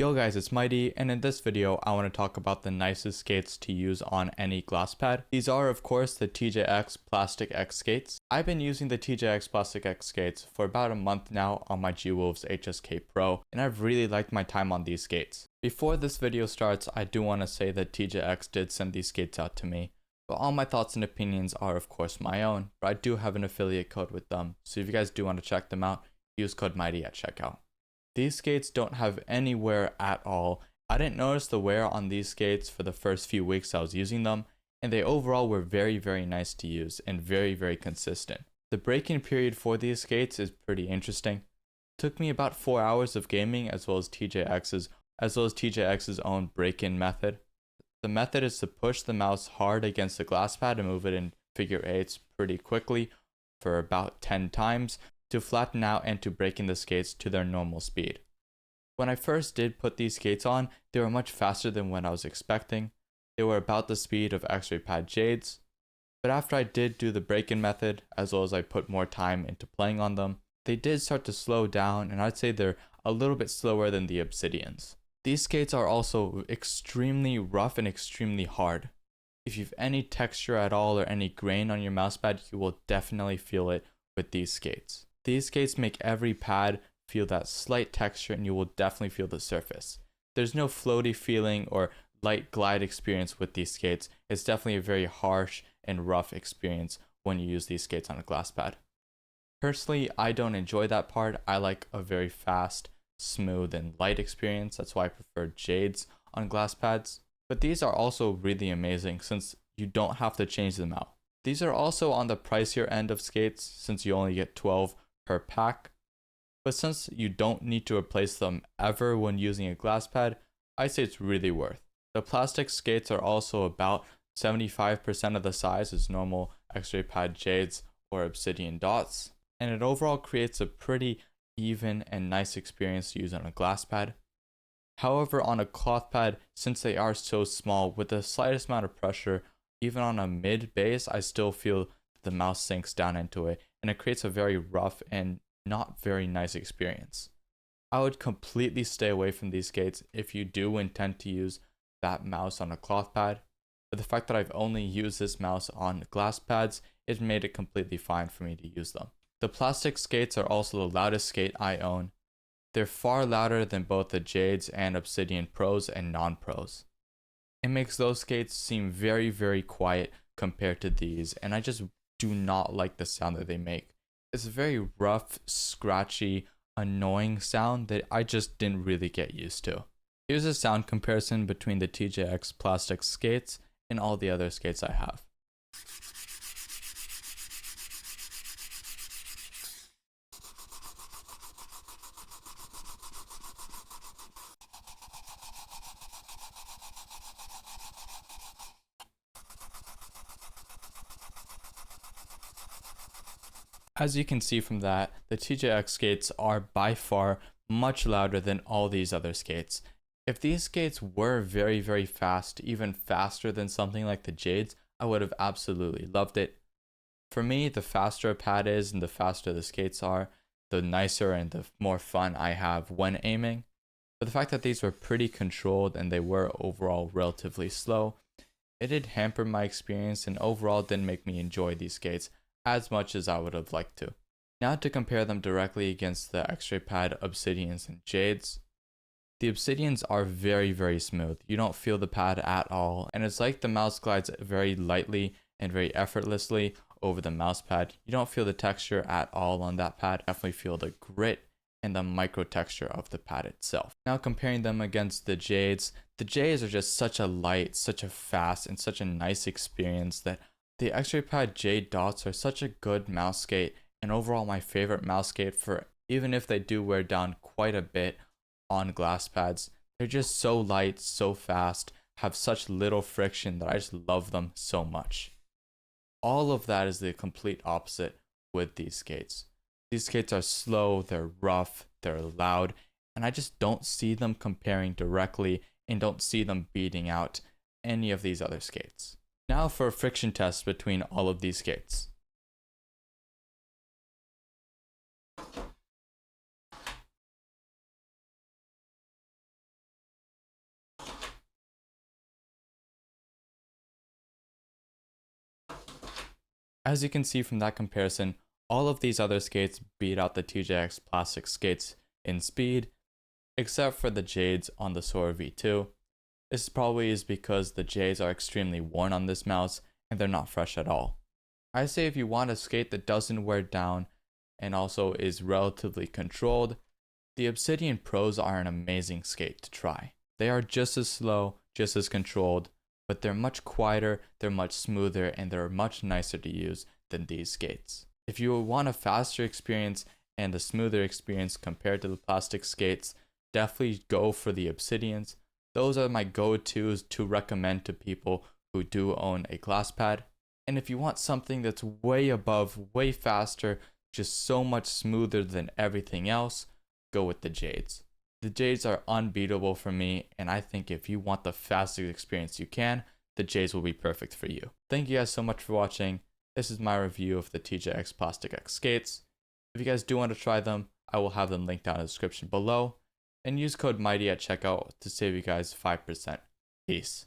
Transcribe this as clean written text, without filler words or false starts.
Yo guys, it's Mighty, and in this video I want to talk about the nicest skates to use on any glass pad. These are of course the TJX Plastix Skates. I've been using the TJX Plastix Skates for about a month now on my G-Wolves HSK Pro, and I've really liked my time on these skates. Before this video starts, I do want to say that TJX did send these skates out to me, but all my thoughts and opinions are of course my own, but I do have an affiliate code with them, so if you guys do want to check them out, use code Mighty at checkout. These skates don't have any wear at all. I didn't notice the wear on these skates for the first few weeks I was using them, and they overall were very nice to use and very consistent. The break-in period for these skates is pretty interesting. It took me about 4 hours of gaming as well as TJX's own break-in method. The method is to push the mouse hard against the glass pad and move it in figure eights pretty quickly for about 10 times. To flatten out and to break in the skates to their normal speed. When I first did put these skates on, they were much faster than what I was expecting. They were about the speed of X-ray pad Jades, but after I did do the break-in method, as well as I put more time into playing on them, they did start to slow down, and I'd say they're a little bit slower than the Obsidians. These skates are also extremely rough and extremely hard. If you have any texture at all or any grain on your mousepad, you will definitely feel it with these skates. These skates make every pad feel that slight texture, and you will definitely feel the surface. There's no floaty feeling or light glide experience with these skates. It's definitely a very harsh and rough experience when you use these skates on a glass pad. Personally, I don't enjoy that part. I like a very fast, smooth, and light experience. That's why I prefer Jades on glass pads. But these are also really amazing since you don't have to change them out. These are also on the pricier end of skates since you only get 12 per pack, but since you don't need to replace them ever when using a glass pad, I say it's really worth. The PlastiX skates are also about 75% of the size as normal X-ray pad Jades or Obsidian dots, and it overall creates a pretty even and nice experience to use on a glass pad. However, on a cloth pad, since they are so small, with the slightest amount of pressure, even on a mid base, I still feel the mouse sinks down into it, and it creates a very rough and not very nice experience. I would completely stay away from these skates if you do intend to use that mouse on a cloth pad, but the fact that I've only used this mouse on glass pads, it made it completely fine for me to use them. The PlastiX skates are also the loudest skate I own. They're far louder than both the Jades and Obsidian Pros and non-pros. It makes those skates seem very quiet compared to these, and I just do not like the sound that they make. It's a very rough, scratchy, annoying sound that I just didn't really get used to. Here's a sound comparison between the TJX Plastix skates and all the other skates I have. As you can see from that, the TJX skates are by far much louder than all these other skates. If these skates were very fast, even faster than something like the Jades, I would have absolutely loved it. For me, the faster a pad is and the faster the skates are, the nicer and the more fun I have when aiming. But the fact that these were pretty controlled and they were overall relatively slow, it did hamper my experience and overall didn't make me enjoy these skates as much as I would have liked to. Now to compare them directly against the X-ray pad Obsidians and Jades. The Obsidians are very smooth. You don't feel the pad at all, and it's like the mouse glides very lightly and very effortlessly over the mouse pad. You don't feel the texture at all on that pad. Definitely feel the grit and the micro texture of the pad itself. Now comparing them against the Jades are just such a light, such a fast, and such a nice experience that the X-ray pad Jade dots are such a good mouse skate, and overall my favorite mouse skate for even if they do wear down quite a bit on glass pads. They're just so light, so fast, have such little friction that I just love them so much. All of that is the complete opposite with these skates. These skates are slow, they're rough, they're loud, and I just don't see them comparing directly and don't see them beating out any of these other skates. Now for a friction test between all of these skates. As you can see from that comparison, all of these other skates beat out the TJX Plastix skates in speed, except for the Jades on the Sora V2. This probably is because the Jades are extremely worn on this mouse and they're not fresh at all. I say if you want a skate that doesn't wear down and also is relatively controlled, the Obsidian Pros are an amazing skate to try. They are just as slow, just as controlled, but they're much quieter, they're much smoother, and they're much nicer to use than these skates. If you want a faster experience and a smoother experience compared to the PlastiX skates, definitely go for the Obsidians. Those are my go-tos to recommend to people who do own a glass pad. And if you want something that's way above, way faster, just so much smoother than everything else, go with the Jades. The Jades are unbeatable for me, and I think if you want the fastest experience you can, the Jades will be perfect for you. Thank you guys so much for watching. This is my review of the TJX PlastiX Skates. If you guys do want to try them, I will have them linked down in the description below. And use code MIGHTY at checkout to save you guys 5%. Peace.